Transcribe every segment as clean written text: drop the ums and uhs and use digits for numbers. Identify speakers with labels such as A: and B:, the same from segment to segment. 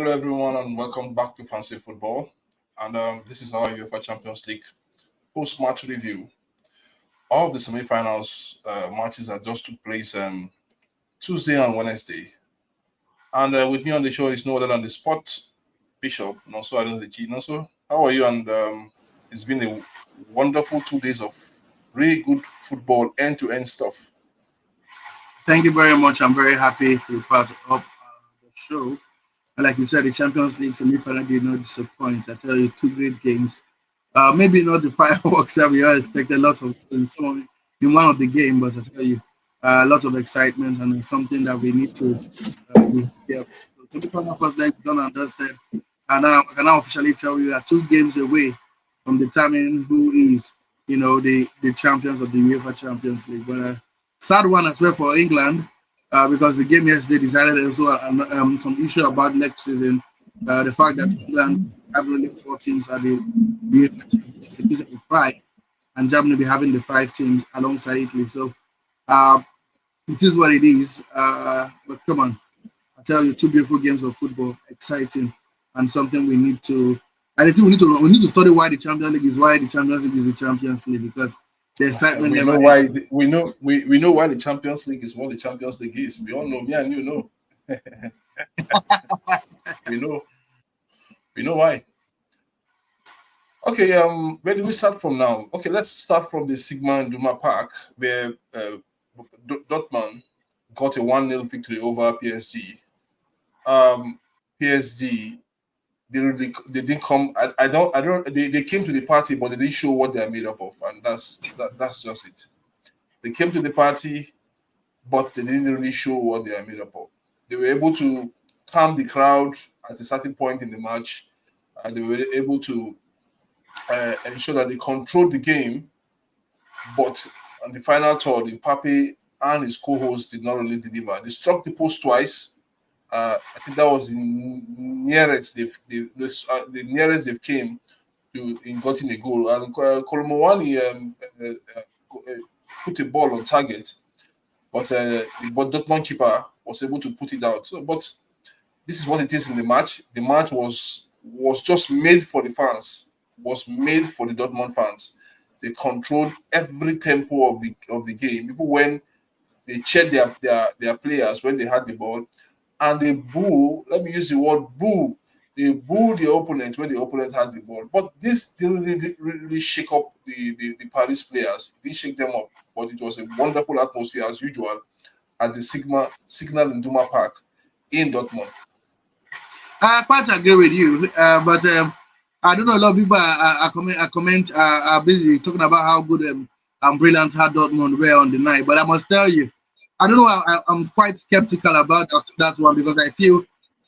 A: Hello, everyone, and welcome back to Fancy Football. And this is our UEFA Champions League post-match review. All of the semi-finals matches that just took place Tuesday and Wednesday. And with me on the show is no other than the Sport Bishop, also Adenzechi. Also, how are you? And it's been a wonderful 2 days of really good football, end-to-end stuff.
B: Thank you very much. I'm very happy to be part of the show. And like you said, the Champions League semi-final did not disappoint. I tell you, two great games. Maybe not the fireworks that we all expected. Lots of in one of the game, but I tell you, a lot of excitement and it's something that we need to be here. So the final first leg done and dusted, and now I can now officially tell you that 2 games away from determining who is, the champions of the UEFA Champions League. But sad one as well for England. Because the game yesterday decided also some issue about next season. The fact that England have only 4 teams at the UEFA Champions League instead of 5, and Germany be having the 5 teams alongside Italy. So it is what it is. But come on, I tell you, 2 beautiful games of football, exciting, and something we need to. And I think we need to study why the Champions League is the Champions League, because the excitement.
A: We know why. We know why the Champions League is what the Champions League is. We all know. Me and you know. We know why. Okay. Where do we start from now? Okay, let's start from the Sigma Iduna Park, where Dortmund got a 1-0 victory over PSG. PSG. They didn't come. I don't. They came to the party, but they didn't show what they are made up of, and that's just it. They came to the party, but they didn't really show what they are made up of. They were able to calm the crowd at a certain point in the match, and they were able to ensure that they controlled the game. But on the final third, Mbappe and his co-host did not really deliver. They struck the post twice. I think that was the nearest they've came to in getting a goal. And Kolomowani put a ball on target, but the Dortmund keeper was able to put it out. So, but this is what it is in the match. The match was just made for the fans. Was made for the Dortmund fans. They controlled every tempo of the game, even when they checked their players when they had the ball. And they boo, let me use the word boo. They boo the opponent when the opponent had the ball. But this didn't really shake up the Paris players. It didn't shake them up. But it was a wonderful atmosphere as usual at the Signal Iduna Park in Dortmund.
B: I quite agree with you. But I don't know, a lot of people are busy talking about how good and brilliant how Dortmund were on the night. But I must tell you, I don't know. I'm quite skeptical about that one, because I feel,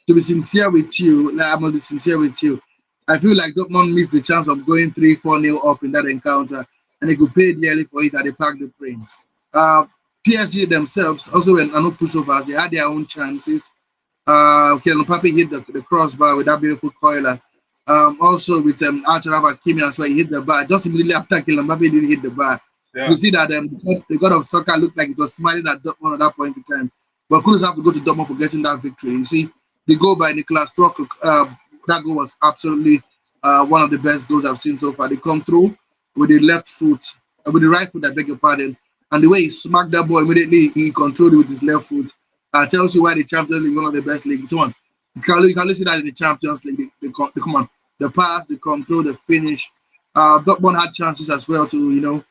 B: to be sincere with you, I must be sincere with you. I feel like Dortmund missed the chance of going 3-4-0 up in that encounter, and they could pay dearly for it at the Parc des Princes. PSG themselves also were no pushovers. They had their own chances. Mbappe hit the crossbar with that beautiful coiler. Also with Achraf Hakimi as well, he hit the bar. Just immediately after Mbappe didn't hit the bar. Yeah. You see that the god of soccer looked like it was smiling at Dortmund at that point in time, but couldn't have to go to Dortmund for getting that victory. You see, the goal by Niklas Füllkrug, that goal was absolutely one of the best goals I've seen so far. They come through with the left foot, with the right foot, I beg your pardon, and the way he smacked that ball immediately, he controlled it with his left foot. Tells you why the Champions League is one of the best leagues. Come on, you can only see that in the Champions League. They come on, the pass, the control, the finish. Dortmund had chances as well to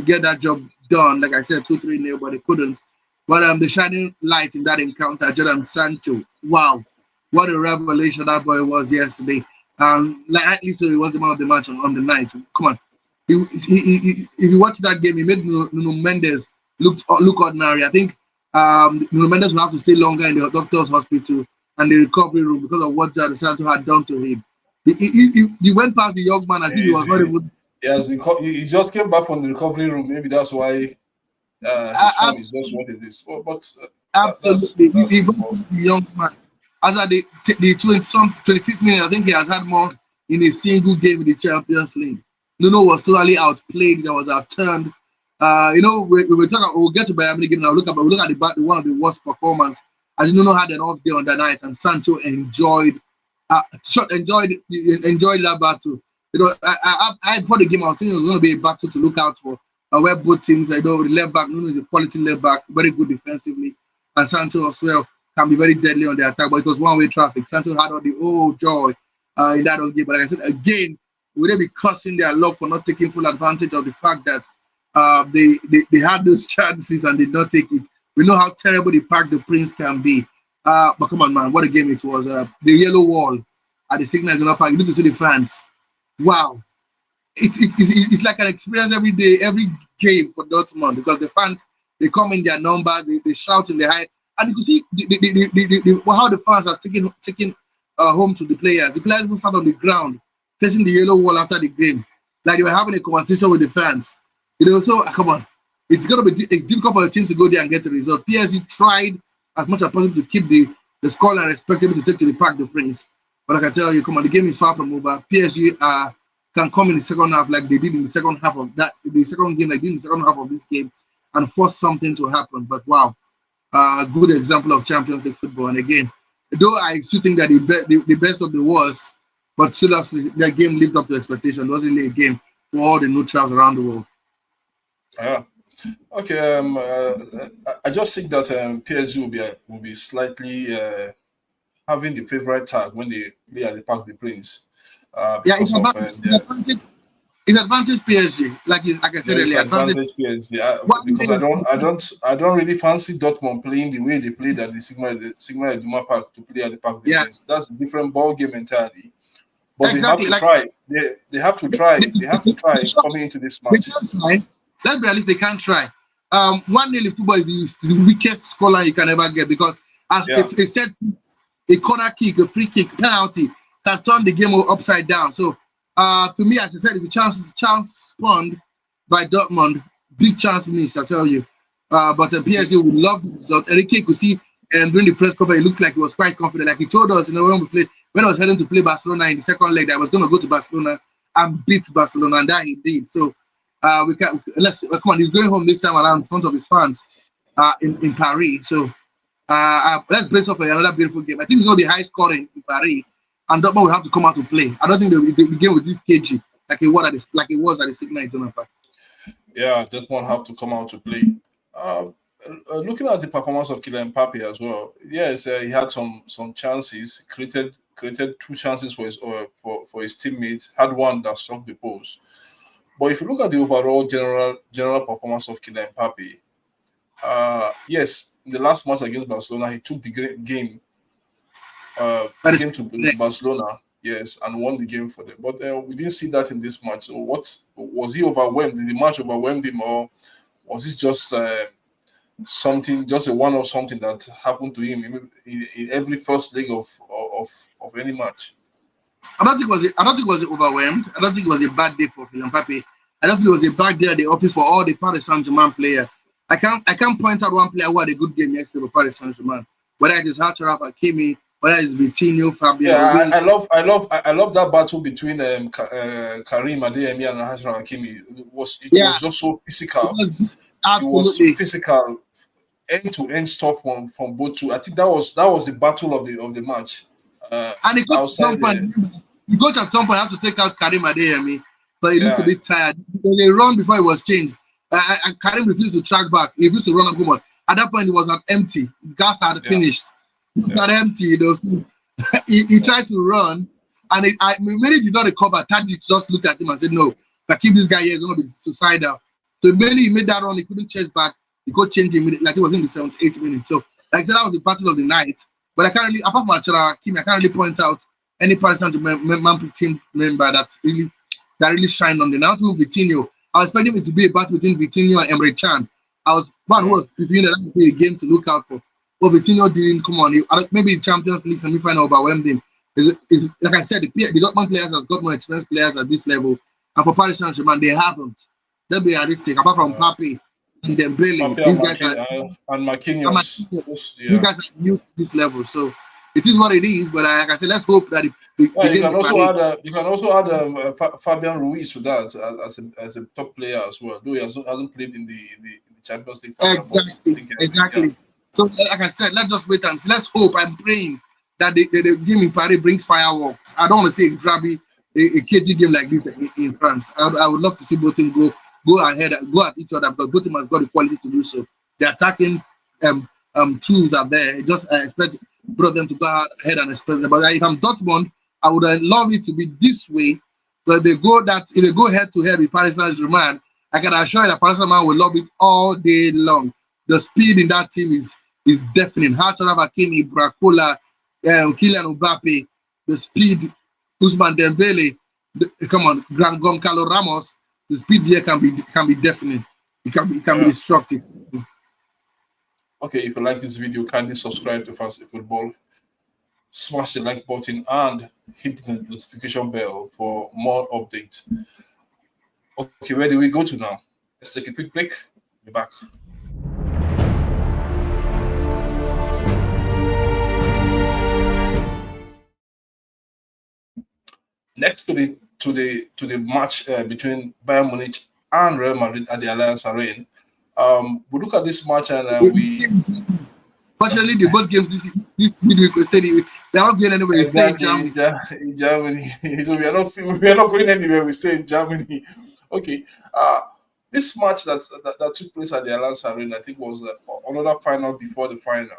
B: get that job done. Like I said, 2-3-0, but they couldn't. But the shining light in that encounter, Jadon Sancho. Wow, what a revelation that boy was yesterday. Like at least he was the man of the match on the night. Come on, if you watch that game, he made Nuno Mendes look ordinary. I think Nuno Mendes will have to stay longer in the doctor's hospital and the recovery room because of what Jadon Sancho had done to him. He went past the young man as if he was not even.
A: Yes, because he just came back from the recovery room. Maybe that's why his form is just what it is. But
B: absolutely, he was a young man. As at the 25th minute, I think he has had more in a single game in the Champions League. Nuno was totally outplayed. That was outturned. We'll get to Bayern Munich now. Look at one of the worst performance As you know, had an off day on the night, and Sancho enjoyed that battle. You know, I before the game, I was thinking it was going to be a battle to look out for. Where both teams, I know the left back, Nuno is a quality left back, very good defensively, and Sancho as well can be very deadly on the attack. But it was one-way traffic. Sancho had all the joy in that game. But like I said again, would they be cursing their luck for not taking full advantage of the fact that they had those chances and did not take it? We know how terrible the Parc des Princes can be. But come on, man, what a game it was. The yellow wall at the Signal Iduna Park. You need to see the fans. Wow. It's like an experience every day, every game for Dortmund, because the fans, they come in their numbers, they shout in the high. And you can see how the fans are taking home to the players. The players will stand on the ground facing the yellow wall after the game. Like they were having a conversation with the fans. You know, so come on. It's difficult for the team to go there and get the result. PSG tried as much as possible to keep the scoreline respectable to take to the Parc des Princes. But I can tell you, come on, the game is far from over. PSG can come in the second half like they did in the second half of the second game, like they did in the second half of this game, and force something to happen. But wow, good example of Champions League football. And again, though I still think that the best of the worst, but still that game lived up to expectation. It wasn't really a game for all the neutrals around the world.
A: Yeah. Okay. I just think that PSG will be slightly having the favorite tag when they play at the Parc des Princes.
B: It's advantage PSG, like I said earlier.
A: Advantage PSG, because I don't really fancy Dortmund playing the way they played at the Signal Iduna Park to play at the Parc des Princes. That's a different ball game entirely. But exactly, they have to try. They have to try. They have to try coming into this match.
B: They can't try. Let's be realistic. They can't try. 1-0 in football is the weakest scoreline you can ever get, because as a set piece, a corner kick, a free kick, penalty can turn the game upside down. So, to me, as I said, it's a chance spawned by Dortmund. Big chance missed, I tell you. But PSG would love the result. Enrique could see during the press conference, it looked like he was quite confident. Like he told us, you know, when I was heading to play Barcelona in the second leg, I was going to go to Barcelona and beat Barcelona, and that he did. So, come on, he's going home this time around in front of his fans in Paris. So, let's brace up for another beautiful game. I think it's going to be high scoring in Paris, and Dortmund will have to come out to play. I don't think the game with this KG like it was at the Signal Iduna Park.
A: Yeah, Dortmund have to come out to play. Looking at the performance of Kylian Mbappe as well, yes, he had some chances, created 2 chances for his teammates, had one that struck the post. But if you look at the overall general performance of Kylian Mbappe, yes, in the last match against Barcelona, he took the game to Barcelona, yes, and won the game for them. But we didn't see that in this match. So what was he overwhelmed? Did the match overwhelm him, or was it just something, just a one-off something that happened to him in every first leg of any match?
B: I don't think it was overwhelmed. I don't think it was a bad day for Kylian Mbappe. I don't think it was a bad day at the office for all the Paris Saint-Germain players. I can't point out one player who had a good game yesterday for Paris Saint-Germain. Whether it is Hacharaf Hakimi, whether it's Vitinho, Fabio.
A: Yeah, I love that battle between Karim Adeyemi and Hacharaf Hakimi. It was just so physical.
B: Absolutely.
A: It was physical, end-to-end stop from both two. I think that was the battle of the match.
B: And the coach at some point had to take out Karim Adeyemi, but he looked a bit tired. They run before it was changed. Karim refused to track back. He refused to run and come on. At that point, it was at empty. Gas had finished. It was at empty. You know, so he tried to run, and Mary did not recover. Tadic just looked at him and said, "No, if I keep this guy here, he's going to be suicidal." So immediately he made that run. He couldn't chase back. He could change immediately. Like it was in the 78th minute. So, like I said, that was the battle of the night. But I can't really, apart from Hacharaf Hakimi, I can't really point out any Paris Saint-Germain team member that really shined on the night. Not with Vitinho. I was expecting it to be a battle between Vitinho and Emre Can. I was one who was previewing that would be a game to look out for. But Vitinho didn't come on. Maybe the Champions League semi-final overwhelmed him. Is like I said, the Dortmund players has got more experienced players at this level, and for Paris Saint-Germain, they haven't. They'll be realistic. Apart from Mbappe and Dembele, these guys
A: and Marquinhos.
B: These guys are new to this level, so it is what it is. But like I said, let's hope that
A: you can also add Fabian Ruiz to that as a top player as well. Though he hasn't played in the Champions League.
B: Exactly. So, like I said, let's just wait and see. Let's hope. I'm praying that the game in Paris brings fireworks. I don't want to say a KG game like this in France. I would love to see both teams go ahead, go at each other, because both teams has got the quality to do so. The attacking tools are there. Just I expect both of them to go ahead and express them. But if I'm Dortmund, I would love it to be this way. But if they go head to head with Paris Saint-Germain, I can assure you that Paris Saint-Germain will love it all day long. The speed in that team is deafening. Hachanov Hakimi, Bracola, Kylian Mbappe, the speed, Ousmane Dembele, Goncalo Ramos, the speed there can be deafening. It can be destructive.
A: Okay, if you like this video, kindly subscribe to Fancy Football, smash the like button, and hit the notification bell for more updates. Okay, where do we go to now? Let's take a quick break. Be back. Next to the match between Bayern Munich and Real Madrid at the Allianz Arena, we look at this match and
B: fortunately, the both games this midweek were steady. They are not going anywhere.
A: Exactly, in Germany. So we are not going anywhere. We stay in Germany. Okay. This match that took place at the Allianz Arena, I think, was another final before the final.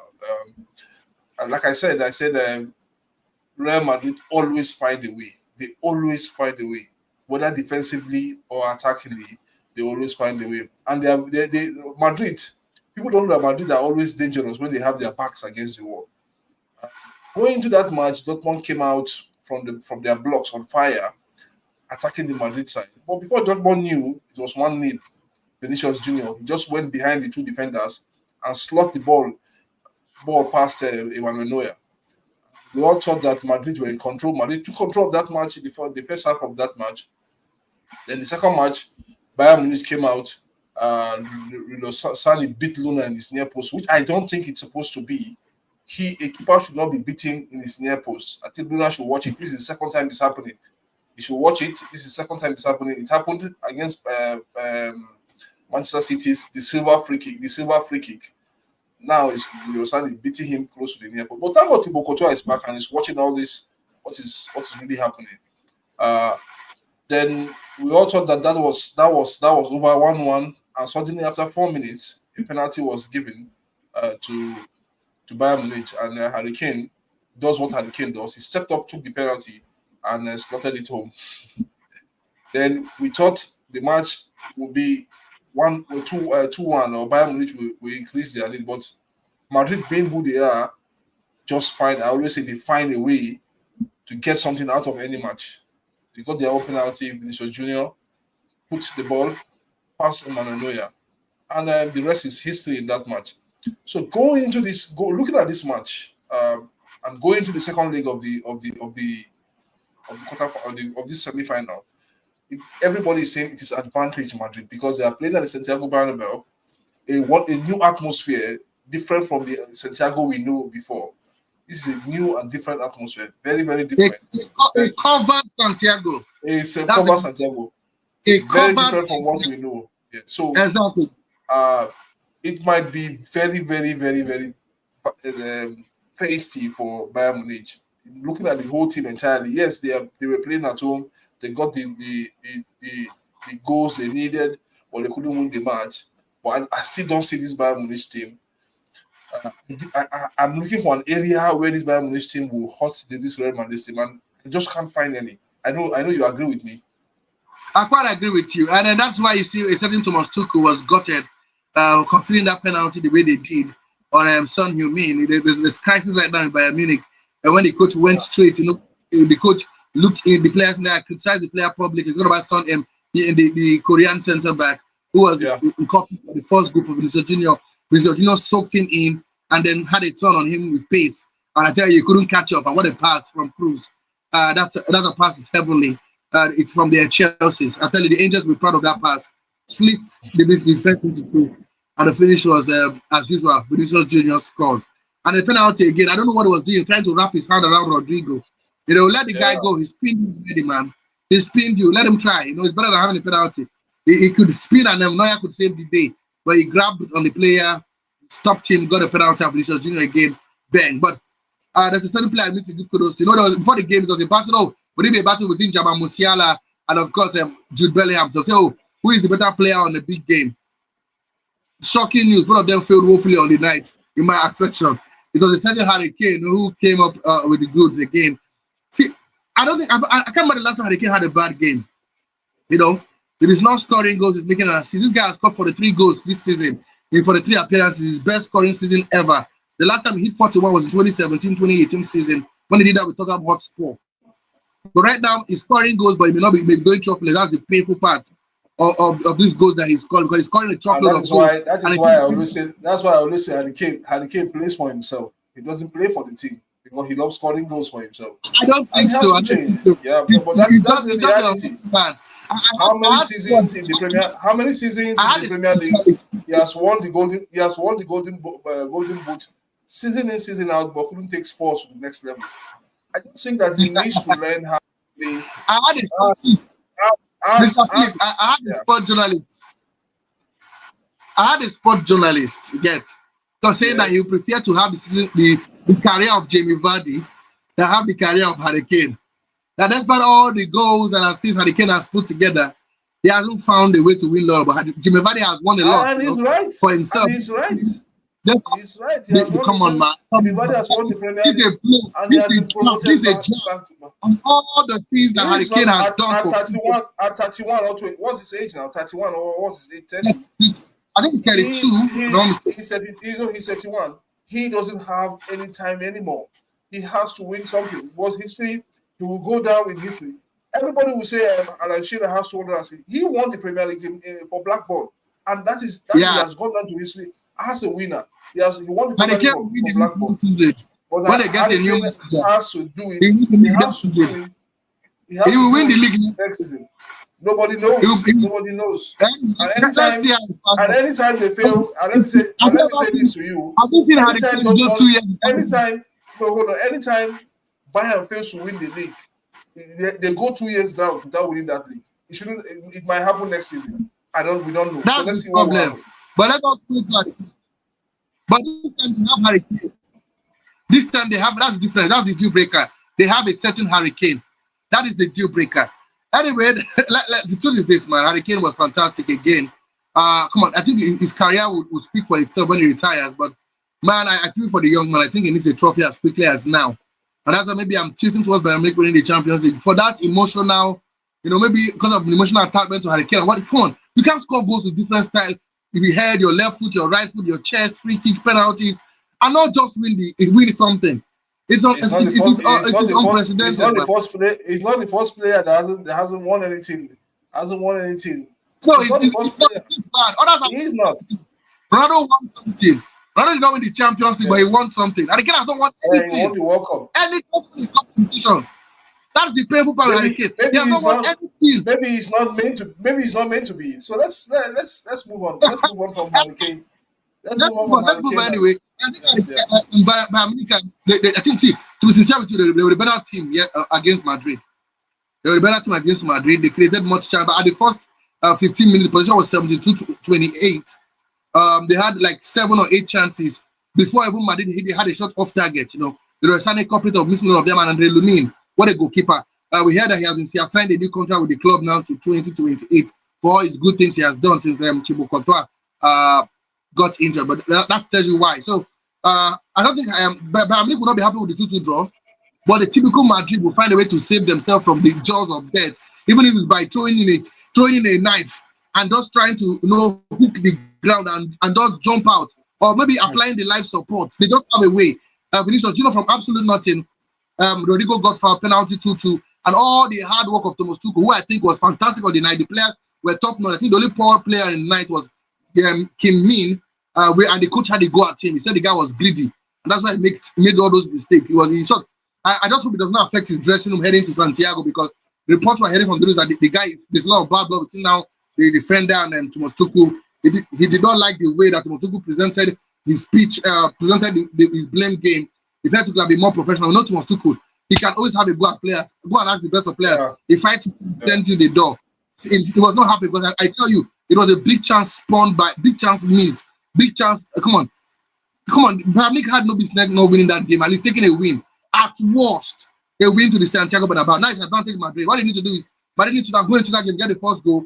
A: Like I said, Real Madrid always find a way. They always find a way, whether defensively or attackingly. They always find a way. And they Madrid. People don't know that Madrid are always dangerous when they have their backs against the wall. Going into that match, Dortmund came out from their blocks on fire, attacking the Madrid side. But before Dortmund knew, it was 1-0. Vinicius Junior, he just went behind the two defenders and slot the ball past Emmanuel Neuer. We all thought that Madrid were in control. Madrid took control of that match before the first half of that match. Then the second match, Bayern Munich came out. Sani beat Luna in his near post, which I don't think it's supposed to be. A keeper should not be beaten in his near post. I think Luna should watch it. This is the second time it's happening. He should watch it. This is the second time it's happening. It happened against Manchester City's the silver free kick. Now it's Sani beating him close to the near post. But thank God Thibaut Courtois is back and is watching all this. What is really happening? Then we all thought that was over 1-1, and suddenly after 4 minutes, a penalty was given to Bayern Munich, and Harry Kane does what Harry Kane does. He stepped up, took the penalty, and slotted it home. Then we thought the match would be 2-1, or Bayern Munich will increase their lead, but Madrid, being who they are, I always say they find a way to get something out of any match. They got their own penalty. Vinicius Junior puts the ball past Emmanuel Neuer, and the rest is history in that match. So looking at this match, and going to the second leg of the quarter of this semi-final, everybody is saying it is advantage Madrid because they are playing at the Santiago Bernabeu, a new atmosphere, different from the Santiago we know before. This is a new and different atmosphere. Very, very different.
B: A covered Santiago.
A: It's a covered Santiago. Very different from what we know. Yeah. So
B: exactly.
A: It might be very, very, very, very tasty for Bayern Munich. Looking at the whole team entirely, yes, they were playing at home. They got the goals they needed, but they couldn't win the match. But I still don't see this Bayern Munich team. I'm looking for an area where this Bayern Munich team will hurt this Real Madrid team, and I just can't find any. I know you agree with me.
B: I quite agree with you, and then that's why you see a certain Thomas Tuchel was gutted, considering that penalty the way they did on Son Heung-min. There's crisis right now in Bayern Munich, and when the coach went straight, the coach looked in the players and criticized the player publicly. It's not about Son the Korean centre back who was in copy for the first group of Vinicius Junior. Vinicius Junior soaked him in and then had a turn on him with pace. And I tell you, he couldn't catch up. And what a pass from Cruz. That pass is heavenly. It's from the Chelsea's. I tell you, the Angels were proud of that pass. Split the defense into two. And the finish was, as usual, Vinicius Junior scores. And the penalty again, I don't know what he was doing, trying to wrap his hand around Rodrigo. Let the guy go. He spinned you ready, man. He spinned you. Let him try. It's better than having a penalty. He could spin and then Neuer could save the day. But he grabbed on the player, stopped him, got a penalty for Vinicius Junior again, bang. But there's a certain player I need to give kudos to. You know, before the game, it was a battle. Oh, would it be a battle between Germain Musiala and of course Jude Bellingham? So say, oh, who is the better player on the big game? Shocking news. Both of them failed woefully on the night, in my section. It was a certain Harry Kane who came up with the goods again. See, I don't think I can't remember the last time Harry Kane had a bad game. You know, if he's not scoring goals, he's making an assist. This guy has scored 43 goals this season. And for the 3 appearances, his best scoring season ever. The last time he hit 41 was in 2017-2018 season when he did that with Tottenham Hotspur. But right now, he's scoring goals, but he may not be going trophy. That's the painful part of these goals that he's scoring, because he's scoring a truckload of goals.
A: That's why I always say Harry Kane plays for himself. He doesn't play for the team because he loves scoring goals for himself.
B: I don't think so.
A: Yeah, but that's the reality. How many seasons in the Premier League he has won the golden boot season in, season out, but couldn't take Spurs to the next level. I just think that he needs to learn how to play. I had a sport journalist. You get, saying that he would prefer to have the career of Jamie Vardy than have the career of Harry Kane. That despite all the goals and assists Harry Kane has put together, he hasn't found a way to win love. But Jamie Vardy has won a lot for himself. And he's right. He's right.
B: Come on, man.
A: Everybody has won the Premier League.
B: This is a job. And all the things that Harry Kane has done
A: at 31 or 20. What's his age now? 31 or what's his age? 30?
B: I think he's 32.
A: He's 31. He doesn't have any time anymore. He has to win something. Was history? He will go down in history. Everybody will say Alan Shearer has 200. He won the Premier League for Blackburn, and that he has gone down to history as a winner. He won the Premier League for Blackburn. But
B: when they get a new
A: manager, he has to do it. He has to do it.
B: He will win the league
A: next season. Nobody knows. Nobody knows. And anytime they fail, and let me say this to you. Anytime Bayern fails to win the league, they go 2 years down without winning that league. It might happen next season. We don't know.
B: That's
A: so let's see
B: the problem. But let us put that. But this time they have Harry Kane. This time they have, that's different. That's the deal breaker. They have a certain Harry Kane. That is the deal breaker. Anyway, the truth is this, man. Harry Kane was fantastic again. Come on, I think his career would speak for itself when he retires. But man, I feel for the young man. I think he needs a trophy as quickly as now. And that's why maybe I'm tilting towards Bayern Munich winning the Champions League. For that emotional, maybe because of the emotional attachment to Harry Kane. Come on, you can't score goals with different style. If you head, your left foot, your right foot, your chest, free kick, penalties, and not just win something. It's unprecedented.
A: He's not the first player that hasn't won anything.
B: No, he's not the first player.
A: He's not.
B: Ronaldo won something. Ronaldo did not win the Champions League, but he won something. And the Kane has not won anything.
A: He won the World Cup.
B: Any competition. That's the painful part of Harry Kane. He has not won anything.
A: Maybe he's not meant to be. So let's move on. Let's move on from Harry Kane. Let's move on
B: anyway. I think Bayern Munich, I think, to be sincere with you, they were the better team against Madrid. They were the better team against Madrid. They created much chance. But at the first 15 minutes, the position was 72-28. They had like 7 or 8 chances before even Madrid hit. They had a shot off target. There was a couple of missing all of them, and Andre Lunin, what a goalkeeper. We heard that he has signed a new contract with the club now to 2028 for all his good things he has done since Thibaut Courtois got injured. But that tells you why. So I don't think Bayern Munich will not be happy with the 2-2 draw. But the typical Madrid will find a way to save themselves from the jaws of death, even if it's by throwing in a knife and just trying to hook the ground and just jump out, or maybe applying the life support. They just have a way. Vinicius, from absolute nothing, Rodrigo got for a penalty 2-2, and all the hard work of Thomas Tuchel, who I think was fantastic on the night. The players were top notch. I think the only poor player in the night was Kim Min, and the coach had to go at him. He said the guy was greedy, and that's why he made all those mistakes. He was in short. I just hope it does not affect his dressing room heading to Santiago, because the reports were heading from those that the guy, there's a lot of bad blood between now the defender and Thomas Tuchel. He did not like the way that Thomas Tuchel presented his speech, presented his blame game. He felt to be more professional. Not Thomas Tuchel. He can always have a go at players. Go and ask the best of players. Yeah. If I send you the door, it was not happy, because I tell you, it was a big chance spawned by big chance miss. Big chance. Come on, Come on, Bayern Munich had no business not winning that game. At least taking a win. At worst, a win to the Santiago Bernabéu. Now it's advantage Madrid. What they need to do is, but they need to now go into that game, get the first goal.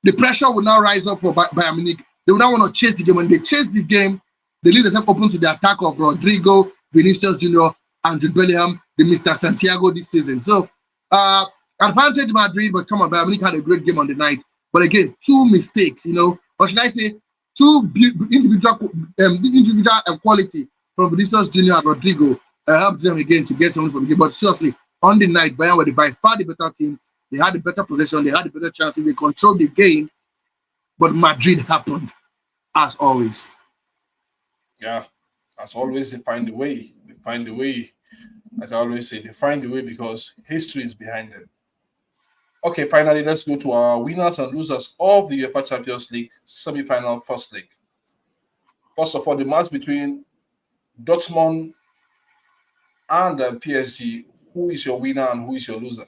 B: The pressure will now rise up for Bayern Munich. They will now want to chase the game. When they chase the game, they leave themselves open to the attack of Rodrigo, Vinicius Jr., and Jude Bellingham, the Mr. Santiago this season. So, advantage Madrid, but come on, Bayern Munich had a great game on the night. But again, two mistakes, or should I say, two individual quality from Vinicius Jr. and Rodrigo helped them again to get something from the game. But seriously, on the night, Bayern were by far the better team. They had the better possession. They had the better chances. They controlled the game. But Madrid happened, as always.
A: Yeah, as always, they find a way. They find a way. Like I always say, they find a way because history is behind them. Okay, finally, let's go to our winners and losers of the UEFA Champions League semi-final first leg. First of all, the match between Dortmund and PSG. Who is your winner and who is your loser?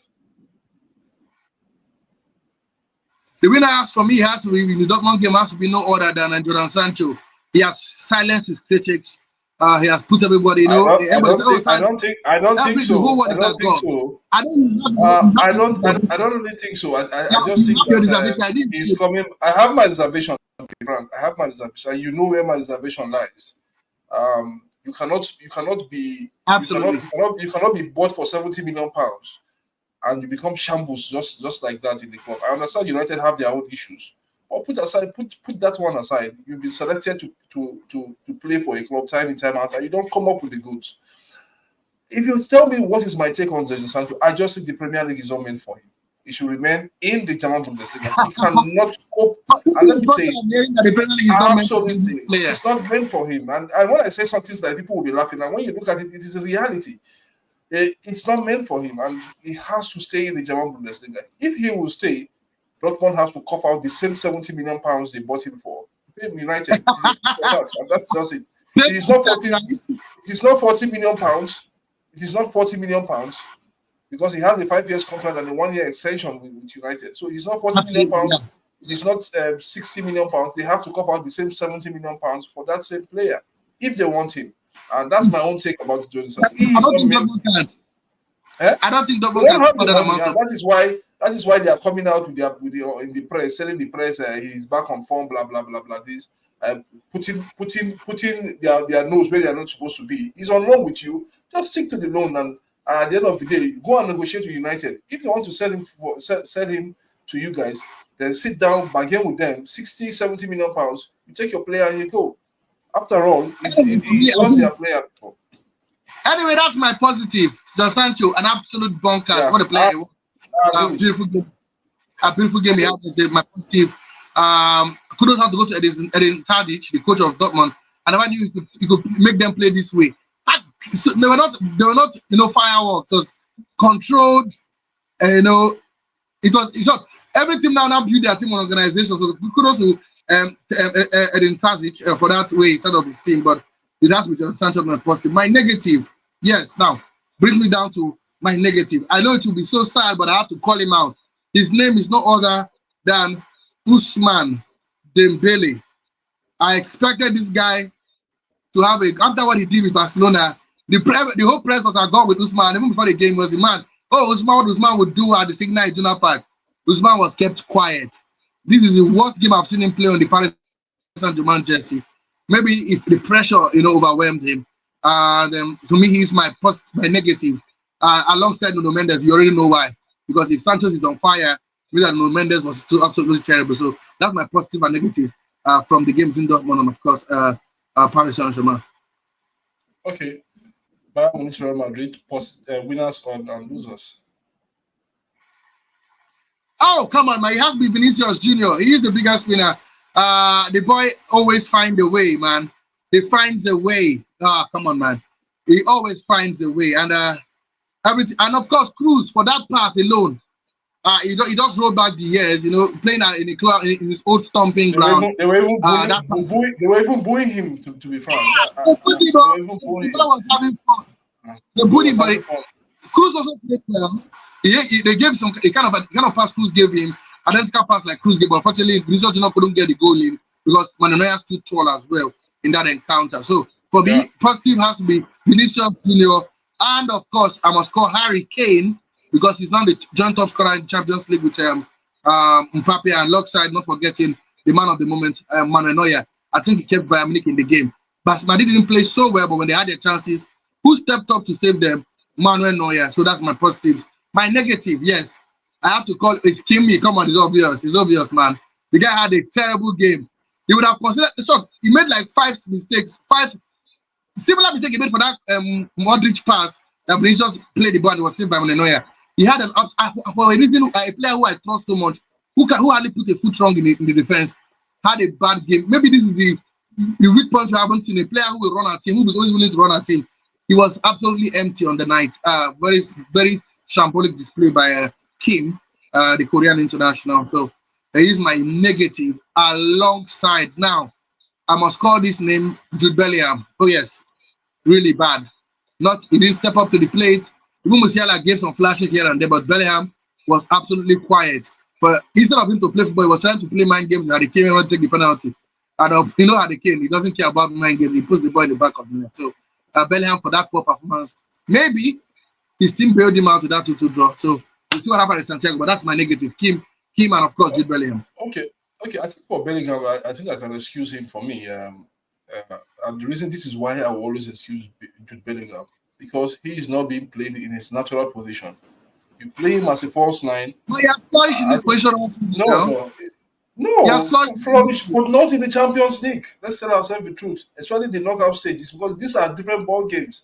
B: The winner for me has to be in the Dortmund game has to be no other than Jadon Sancho. He has silenced his critics. He has put everybody, I don't think
A: so. I don't really think so. I just think that he's coming. I have my reservation, Frank. I have my reservation. You know where my reservation lies. You cannot be bought for 70 million pounds and you become shambles just like that in the club. I understand United have their own issues. Or put that one aside. You'll be selected to play for a club time in, time out, and you don't come up with the goods. If you tell me what is my take on Jadon Sancho, I just think the Premier League is not meant for him. He should remain in the German Bundesliga. He cannot cope. And let me say, absolutely, it's not meant for him. And when I say something like people will be laughing, and when you look at it, it is a reality. It's not meant for him, and he has to stay in the German Bundesliga. If he will stay, Dortmund has to cough out the same 70 million pounds they bought him for. United, and that's just it. It is not 40. It is not 40 million pounds. It is not 40 million pounds because he has a 5 years contract and a 1 year extension with United. So it is not 40 million pounds. It is not 60 million pounds. They have to cough out the same 70 million pounds for that same player if they want him. And that's my own take about Jadon Sancho.
B: I don't think Dortmund can afford that amount.
A: That is why they are coming out with in the press, telling the press he's back on form, blah blah blah blah. This putting their nose where they are not supposed to be. He's on loan with you. Just stick to the loan, and at the end of the day, go and negotiate with United. If they want to sell him to you guys, then sit down, bargain with them. 60, 70 million pounds. You take your player and you go. After all, he wants their player.
B: Anyway, that's my positive. Jadon Sancho, an absolute bonkers. What a player! Beautiful game. A beautiful game he had is my positive. Kudos have to go to Edin Tadic, the coach of Dortmund, and I knew he could make them play this way. They were not fireworks. It was controlled. It was every team now build their team on organization. So kudos to Edin Tadic for that way he set up his team. But it has to be Jadon Sancho my positive. My negative, yes, now brings me down to my negative. I know it will be so sad, but I have to call him out. His name is no other than Ousmane Dembele. I expected this guy to have after what he did with Barcelona, the whole press was agog with Ousmane. Even before the game was the man. Oh, what Ousmane would do at the Signal Iduna Park. Ousmane was kept quiet. This is the worst game I've seen him play on the Paris Saint-Germain jersey. Maybe if the pressure, overwhelmed him. Then to me, he's my negative. Alongside Nuno Mendes, you already know why. Because if Sanchez is on fire, Nuno Mendes was absolutely terrible. So that's my positive and negative from the game between Dortmund and, of course, Paris Saint-Germain.
A: Okay. Bayern Munich, Real Madrid, winners and losers.
B: Oh, come on, man. It has to be Vinicius Jr. He is the biggest winner. The boy always finds a way, man. He finds a way. Come on, man. He always finds a way. And everything, and of course, Cruz for that pass alone. He just rolled back the years, playing in a club in his old stomping ground.
A: They were even booing him. To be frank,
B: they was having fun. They booed him, but Cruz also played well. They gave some a kind of pass Cruz gave him, identical pass like Cruz gave. But unfortunately, Vinicius Junior couldn't get the goal in because Manuel is too tall as well in that encounter. So For me, positive has to be Vinicius Junior, and of course, I must call Harry Kane because he's now the joint top scorer in Champions League with Mbappe, and alongside, not forgetting the man of the moment, Manuel Neuer. I think he kept Bayern Munich in the game. But Madrid didn't play so well, but when they had their chances, who stepped up to save them? Manuel Neuer. So that's my positive. My negative, yes, I have to call it's Kimi. Come on, it's obvious. It's obvious, man. The guy had a terrible game. He would have considered the shot. He made like 5 mistakes, 5 similar mistake he made for that Modric pass that Vinicius played the ball and was saved by Neuer. He had an for a reason, a player who I trust so much, who hardly put a foot wrong in the defense, had a bad game. Maybe this is the weak point we haven't seen. A player who will run our team, who was always willing to run our team. He was absolutely empty on the night. Very, very shambolic display by Kim, the Korean international. So there is my negative alongside. Now, I must call this name Jude Bellingham. Oh yes, really bad. He didn't step up to the plate. Even Musiala gave some flashes here and there, but Bellingham was absolutely quiet. But instead of him to play football, he was trying to play mind games. Harry Kane and take the penalty. And you know Harry Kane, he doesn't care about mind games. He puts the ball in the back of the net. So Bellingham for that poor performance. Maybe his team bailed him out with that 2-2 draw. So we'll see what happens in Santiago. But that's my negative. Kim, and of course Jude Bellingham.
A: Okay. I think for Bellingham, I think I can excuse him for me. And the reason this is why I will always excuse Jude Bellingham, because he is not being played in his natural position. You play him as a false 9.
B: But he has flourished in this position.
A: No, flourished, but not in the Champions League. Let's tell ourselves the truth, especially the knockout stages, because these are different ball games.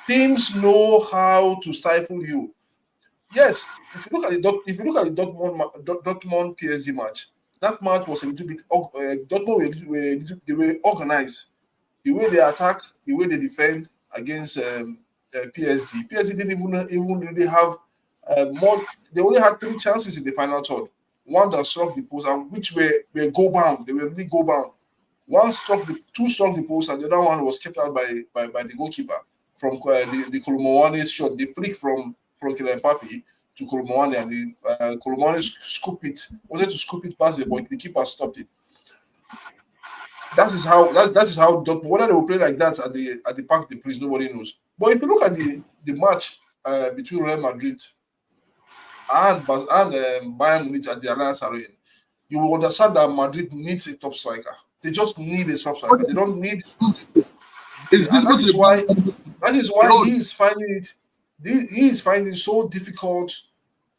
A: Teams know how to stifle you. Yes, if you look at the Dortmund PSG match, that match was a little bit. Dortmund they were organized. The way they attack, the way they defend against PSG. PSG didn't even really have more. They only had 3 chances in the final third. One that struck the post, and which were goal bound. They were really goal bound. Two struck the post, and the other one was kept out by the goalkeeper from the Kolomoane's shot. The flick from Mbappe to Kolomoane, and the Kolomoane wanted to scoop it past the ball. The keeper stopped it. That is how Dortmund, whether they will play like that at the Parc des Princes, nobody knows. But if you look at the match between Real Madrid and Bayern Munich at the Allianz Arena, you will understand that Madrid needs a top striker. They just need a top striker. They don't need. That is why he is finding it. He is finding it so difficult.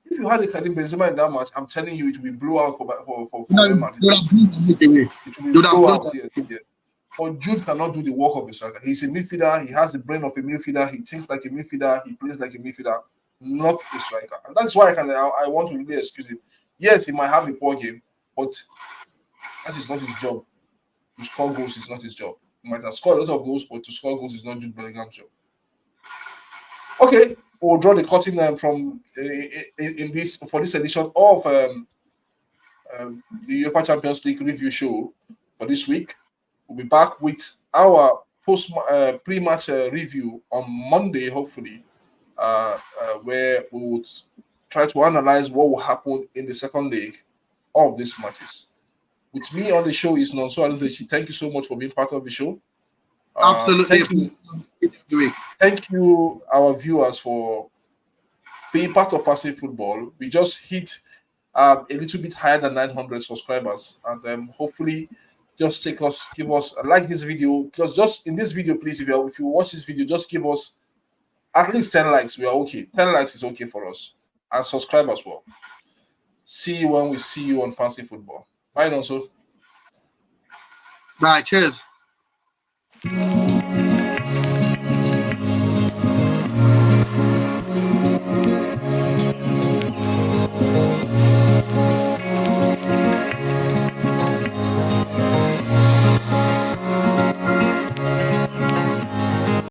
A: If you had a Karim Benzema in that match, I'm telling you, it will be blowout for Real Madrid. It will be blowout here. But Jude cannot do the work of a striker. He's a midfielder. He has the brain of a midfielder. He thinks like a midfielder. He plays like a midfielder, not a striker. And that's why I want to really excuse him. Yes, he might have a poor game, but that is not his job. To score goals is not his job. He might have scored a lot of goals, but to score goals is not Jude Bellingham's job. Okay, we'll draw the curtain from in this for this edition of the UEFA Champions League review show for this week. We'll be back with our pre-match review on Monday, hopefully, where we will try to analyze what will happen in the second leg of these matches. With me on the show is Nonso Aludeshi. Thank you so much for being part of the show.
B: Absolutely.
A: Thank you, our viewers, for being part of Fancy Football. We just hit a little bit higher than 900 subscribers, and hopefully, just give us like this video. Just in this video, please, if you watch this video, just give us at least 10 likes. We are okay. 10 likes is okay for us, and subscribe as well. See you when we see you on Fancy Football. Bye, Nonso.
B: Bye. Cheers.